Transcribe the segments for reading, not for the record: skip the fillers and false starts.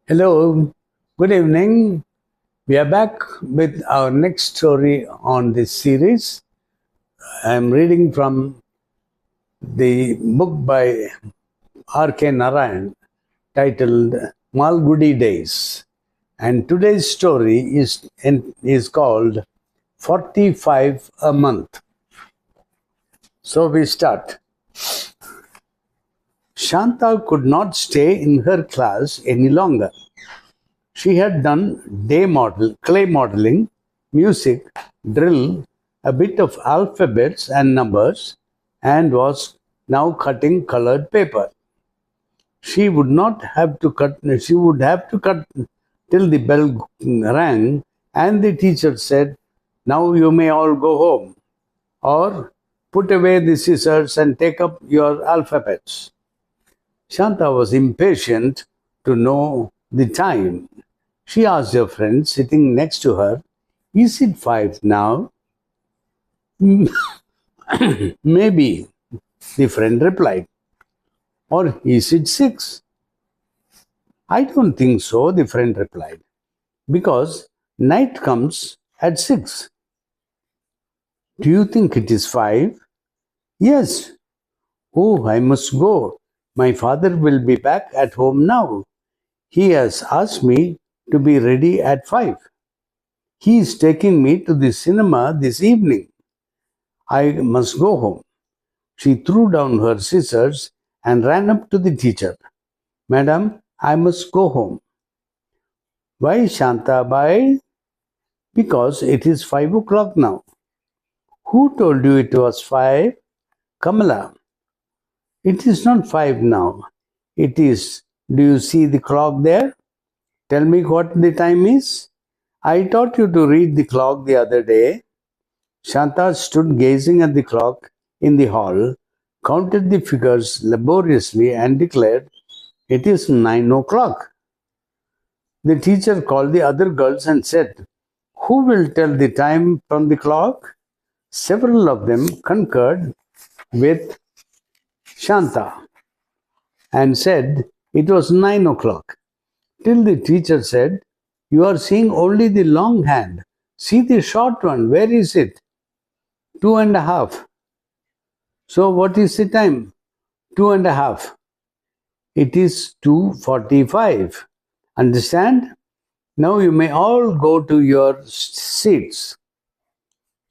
Hello, good evening. We are back with our next story on this series. I am reading from the book by R.K. Narayan titled Malgudi Days. And today's story is called 45 a month. So we start. Shanta could not stay in her class any longer. She had done clay modeling, music, drill, a bit of alphabets and numbers, and was now cutting colored paper. She would not have to cut. She would have to cut till the bell rang, and the teacher said, "Now you may all go home," or "Put away the scissors and take up your alphabets." Shanta was impatient to know the time. She asked her friend sitting next to her, "Is it 5 now?" "Maybe," the friend replied. "Or is it 6?" "I don't think so," the friend replied, "because night comes at 6." "Do you think it is 5?" "Yes." "Oh, I must go. My father will be back at home now. He has asked me to be ready at 5. He is taking me to the cinema this evening. I must go home." She threw down her scissors and ran up to the teacher. "Madam, I must go home." "Why, Shanta Bai?" "Because it is 5 o'clock now." "Who told you it was 5? "Kamala." "It is not 5 now. It is. Do you see the clock there? Tell me what the time is." "I taught you to read the clock the other day." Shanta stood gazing at the clock in the hall, counted the figures laboriously, and declared, "It is 9 o'clock." The teacher called the other girls and said, "Who will tell the time from the clock?" Several of them concurred with Shanta and said it was 9 o'clock. Till the teacher said, "You are seeing only the long hand. See the short one. Where is it?" "Two and a half." "So what is the time?" "Two and a half." "It is 2:45. Understand? Now you may all go to your seats."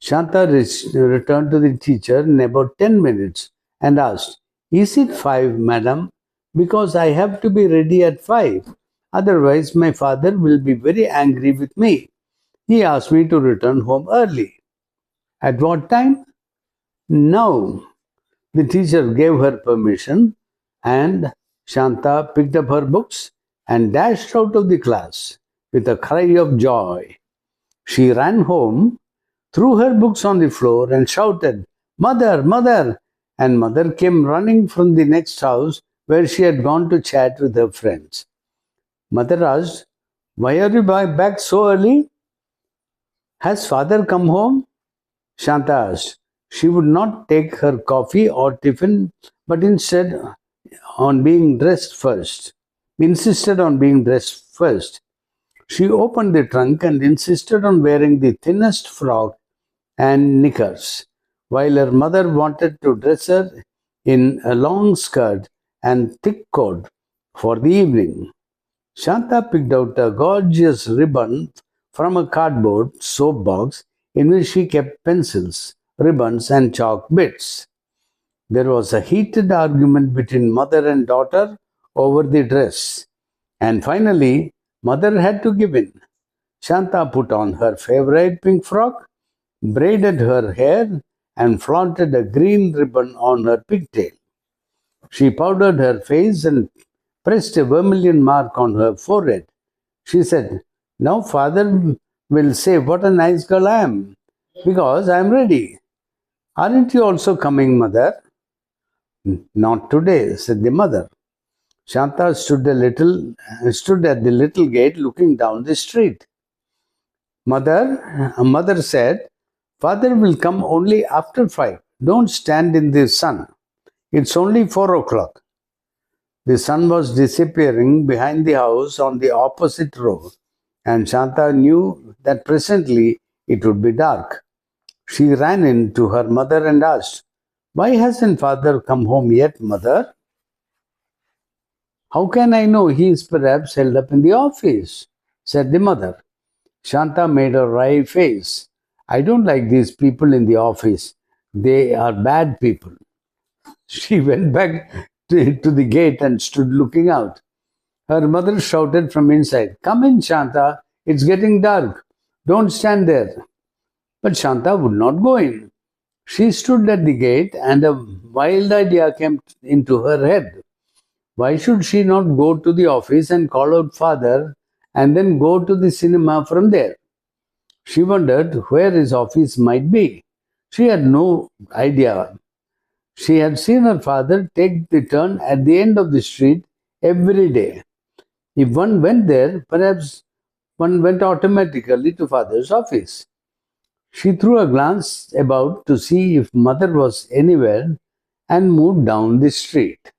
Shanta returned to the teacher in about 10 minutes and asked, "Is it 5, madam? Because I have to be ready at 5. Otherwise, my father will be very angry with me. He asked me to return home early." "At what time?" "Now." The teacher gave her permission, and Shanta picked up her books and dashed out of the class with a cry of joy. She ran home, threw her books on the floor, and shouted, "Mother, mother!" And mother came running from the next house where she had gone to chat with her friends. Mother asked, "Why are you back so early? Has father come home?" Shanta asked. She would not take her coffee or tiffin, but on being dressed first, insisted on being dressed first. She opened the trunk and insisted on wearing the thinnest frock and knickers, while her mother wanted to dress her in a long skirt and thick coat for the evening. Shanta picked out a gorgeous ribbon from a cardboard soap box in which she kept pencils, ribbons, and chalk bits. There was a heated argument between mother and daughter over the dress, and finally, mother had to give in. Shanta put on her favorite pink frock, braided her hair, and flaunted a green ribbon on her pigtail. She powdered her face and pressed a vermilion mark on her forehead. She said, "Now father will say what a nice girl I am, because I am ready. Aren't you also coming, mother?" "Not today," said the mother. Shanta stood at the little gate looking down the street. Mother said, "Father will come only after 5. Don't stand in the sun. It's only 4 o'clock." The sun was disappearing behind the house on the opposite row, and Shanta knew that presently it would be dark. She ran in to her mother and asked, "Why hasn't father come home yet, mother?" "How can I know? He is perhaps held up in the office," said the mother. Shanta made a wry face. "I don't like these people in the office. They are bad people." She went back to the gate and stood looking out. Her mother shouted from inside, "Come in, Shanta. It's getting dark. Don't stand there." But Shanta would not go in. She stood at the gate, and a wild idea came into her head. Why should she not go to the office and call out father and then go to the cinema from there? She wondered where his office might be. She had no idea. She had seen her father take the turn at the end of the street every day. If one went there, perhaps one went automatically to father's office. She threw a glance about to see if mother was anywhere and moved down the street.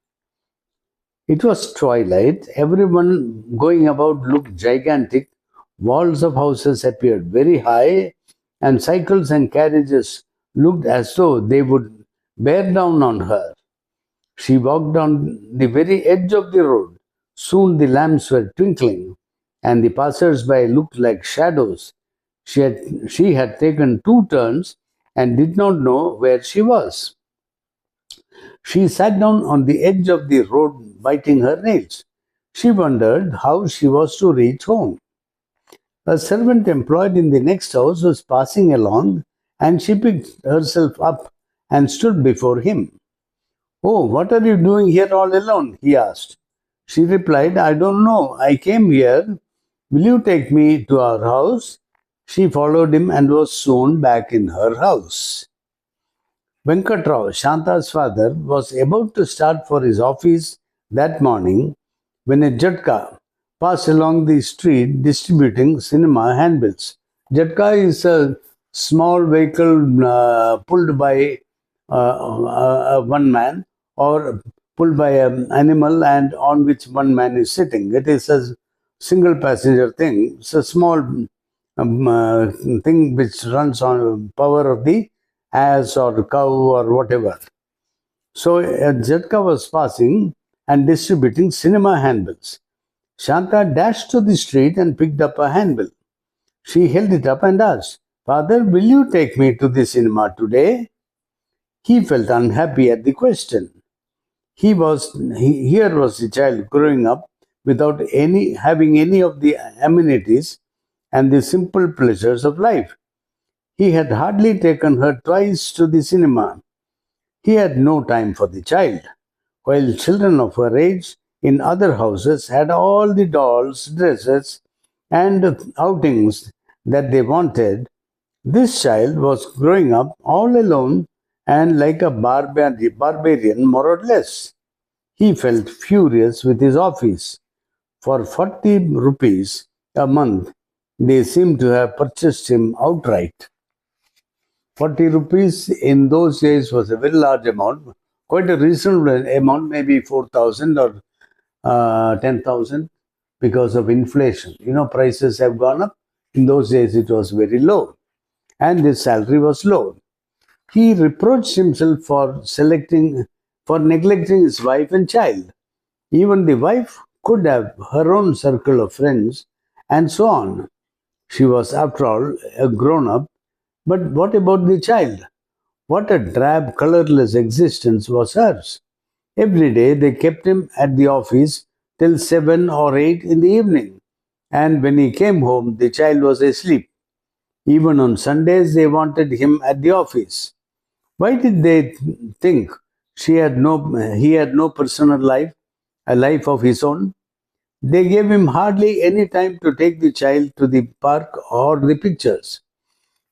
It was twilight. Everyone going about looked gigantic. Walls of houses appeared very high, and cycles and carriages looked as though they would bear down on her. She walked on the very edge of the road. Soon the lamps were twinkling, and the passers-by looked like shadows. She had taken two turns and did not know where she was. She sat down on the edge of the road, biting her nails. She wondered how she was to reach home. A servant employed in the next house was passing along, and she picked herself up and stood before him. "Oh, what are you doing here all alone?" he asked. She replied, "I don't know. I came here. Will you take me to our house?" She followed him and was soon back in her house. Venkatrao, Shanta's father, was about to start for his office that morning when a Jatka passed along the street distributing cinema handbills. Jatka is a small vehicle pulled by one man or pulled by an animal and on which one man is sitting. It is a single passenger thing. It's a small thing which runs on power of the ass or cow or whatever. So a Jatka was passing and distributing cinema handbills. Shanta dashed to the street and picked up a handbill. She held it up and asked, "Father, will you take me to the cinema today?" He felt unhappy at the question. Here was the child growing up without having any of the amenities and the simple pleasures of life. He had hardly taken her twice to the cinema. He had no time for the child, while children of her age in other houses had all the dolls, dresses, and outings that they wanted. This child was growing up all alone and like a barbarian, more or less. He felt furious with his office. For 40 rupees a month, they seemed to have purchased him outright. 40 rupees in those days was a very large amount, quite a reasonable amount, maybe 4,000 or 10,000 because of inflation. Prices have gone up. In those days, it was very low, and his salary was low. He reproached himself for neglecting his wife and child. Even the wife could have her own circle of friends, and so on. She was, after all, a grown up. But what about the child? What a drab, colorless existence was hers. Every day they kept him at the office till 7 or 8 in the evening. And when he came home, the child was asleep. Even on Sundays, they wanted him at the office. Why did they think he had no personal life, a life of his own? They gave him hardly any time to take the child to the park or the pictures.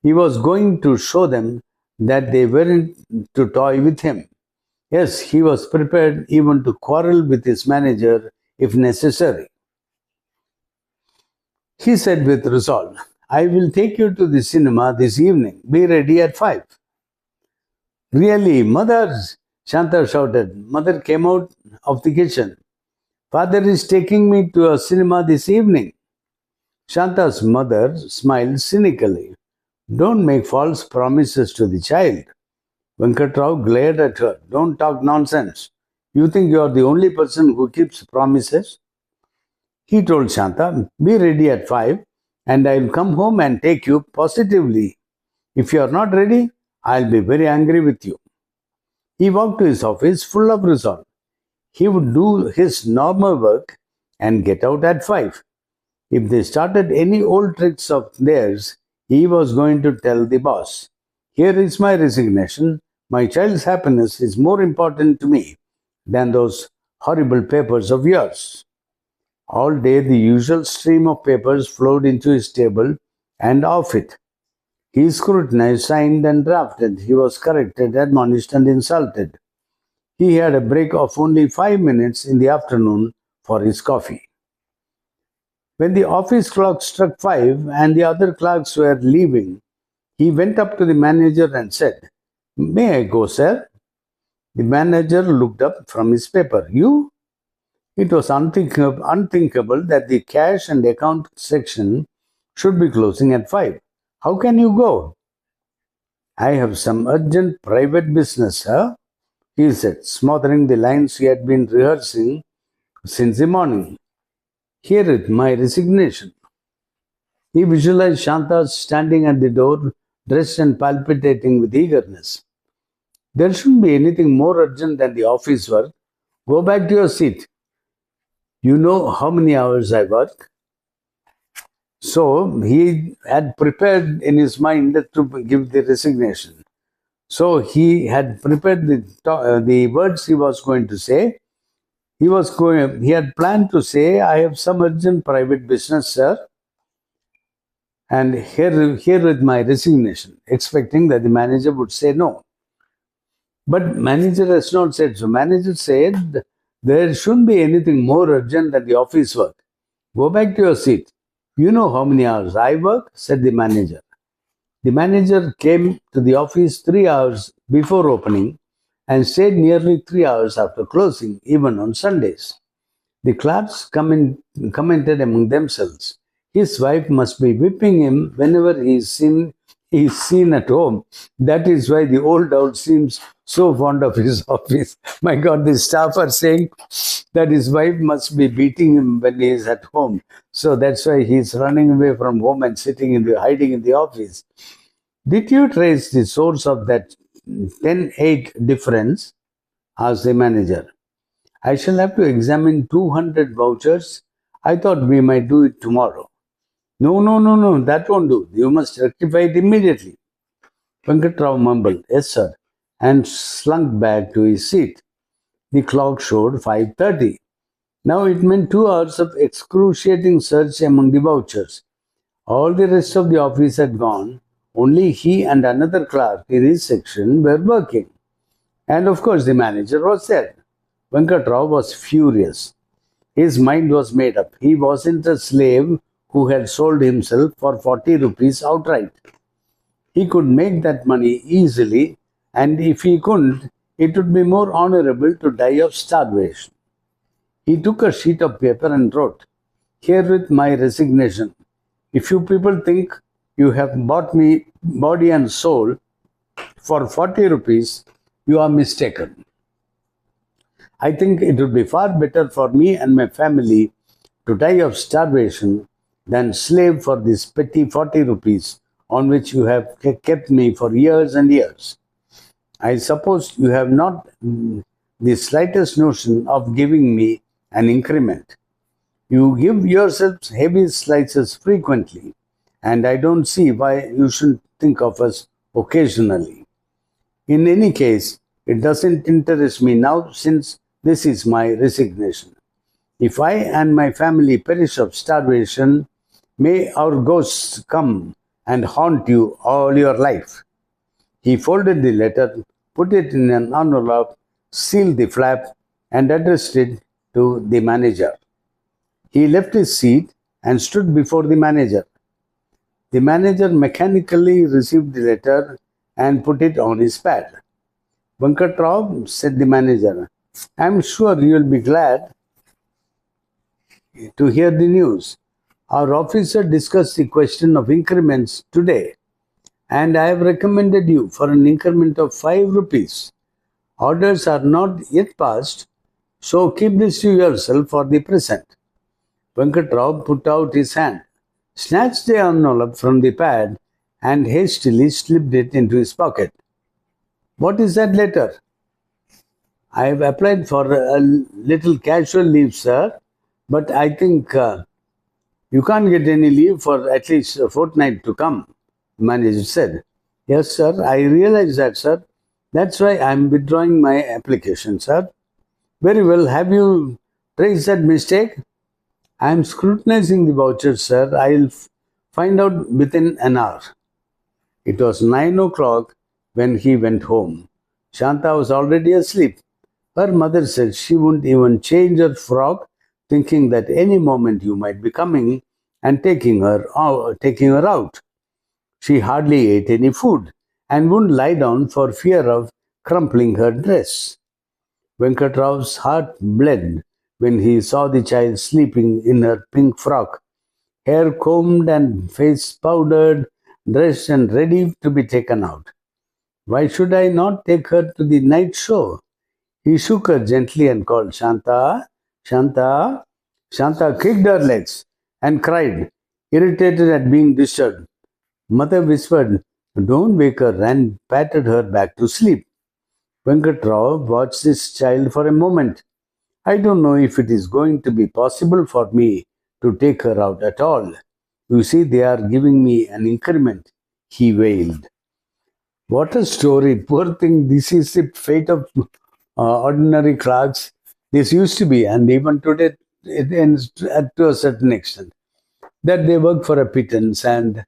He was going to show them that they weren't to toy with him. Yes, he was prepared even to quarrel with his manager if necessary. He said with resolve, "I will take you to the cinema this evening. Be ready at 5. "Really, mother!" Shanta shouted. Mother came out of the kitchen. Father is taking me to a cinema this evening. Shanta's mother smiled cynically. Don't make false promises to the child. Venkatrao glared at her. Don't talk nonsense. You think you are the only person who keeps promises? He told Shanta, be ready at 5 and I'll come home and take you positively. If you are not ready, I'll be very angry with you. He walked to his office full of resolve. He would do his normal work and get out at 5. If they started any old tricks of theirs, he was going to tell the boss, here is my resignation. My child's happiness is more important to me than those horrible papers of yours. All day the usual stream of papers flowed into his table and off it. He scrutinized, signed, and drafted. He was corrected, admonished, and insulted. He had a break of only 5 minutes in the afternoon for his coffee. When the office clock struck 5 and the other clerks were leaving, he went up to the manager and said, may I go, sir? The manager looked up from his paper. You? It was unthinkable that the cash and account section should be closing at 5. How can you go? I have some urgent private business, sir, he said, smothering the lines he had been rehearsing since the morning. Here is my resignation. He visualized Shanta standing at the door, dressed and palpitating with eagerness. There shouldn't be anything more urgent than the office work. Go back to your seat. You know how many hours I work? So he had prepared in his mind to give the resignation. So he had prepared the words he was going to say. He had planned to say, I have some urgent private business, sir, and here with my resignation, expecting that the manager would say no. But manager has not said so. Manager said, there shouldn't be anything more urgent than the office work. Go back to your seat. You know how many hours I work, said the manager. The manager came to the office 3 hours before opening and stayed nearly 3 hours after closing, even on Sundays. The clerks commented among themselves. His wife must be whipping him whenever he is seen at home. That is why the old owl seems so fond of his office. My God, the staff are saying that his wife must be beating him when he is at home. So that's why he is running away from home and hiding in the office. Did you trace the source of that 10-8 difference? Asked the manager. I shall have to examine 200 vouchers. I thought we might do it tomorrow. No, that won't do. You must rectify it immediately. Venkatrao mumbled, yes, sir, and slunk back to his seat. The clock showed 5:30. Now it meant 2 hours of excruciating search among the vouchers. All the rest of the office had gone. Only he and another clerk in his section were working. And of course, the manager was there. Venkatrao was furious. His mind was made up. He wasn't a slave who had sold himself for 40 rupees outright. He could make that money easily, and if he couldn't, it would be more honorable to die of starvation. He took a sheet of paper and wrote, herewith my resignation. If you people think you have bought me body and soul for 40 rupees, you are mistaken. I think it would be far better for me and my family to die of starvation than slave for this petty 40 rupees on which you have kept me for years and years. I suppose you have not the slightest notion of giving me an increment. You give yourselves heavy slices frequently, and I don't see why you shouldn't think of us occasionally. In any case, it doesn't interest me now since this is my resignation. If I and my family perish of starvation, may our ghosts come and haunt you all your life. He folded the letter, put it in an envelope, sealed the flap, and addressed it to the manager. He left his seat and stood before the manager. The manager mechanically received the letter and put it on his pad. Venkatrao, said the manager, I am sure you will be glad. to hear the news. Our officer discussed the question of increments today, and I have recommended you for an increment of 5 rupees. Orders are not yet passed, so keep this to yourself for the present. Venkatrao put out his hand, snatched the envelope from the pad, and hastily slipped it into his pocket. What is that letter? I have applied for a little casual leave, sir, but I think you can't get any leave for at least a fortnight to come, the manager said. Yes, sir, I realize that, sir. That's why I'm withdrawing my application, sir. Very well, have you traced that mistake? I'm scrutinizing the voucher, sir. I'll find out within an hour. It was 9 o'clock when he went home. Shanta was already asleep. Her mother said she wouldn't even change her frock, thinking that any moment you might be coming and taking her out. She hardly ate any food and wouldn't lie down for fear of crumpling her dress. Venkatrao's heart bled when he saw the child sleeping in her pink frock, hair combed and face powdered, dressed and ready to be taken out. Why should I not take her to the night show? He shook her gently and called Shanta. Shanta. Shanta kicked her legs and cried, irritated at being disturbed. Mother whispered, Don't wake her, and patted her back to sleep. Venkatrao watched this child for a moment. I don't know if it is going to be possible for me to take her out at all. You see, they are giving me an increment, he wailed. What a story. Poor thing. This is the fate of ordinary clerks. This used to be, and even today, it ends to a certain extent, that they work for a pittance and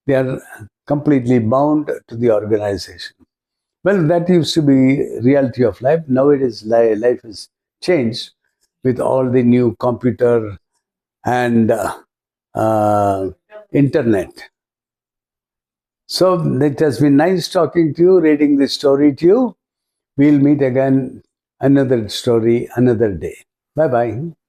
they are completely bound to the organization. Well, that used to be reality of life. Nowadays, life has changed with all the new computer and uh, internet. So it has been nice talking to you, reading this story to you. We'll meet again another story another day. Bye bye.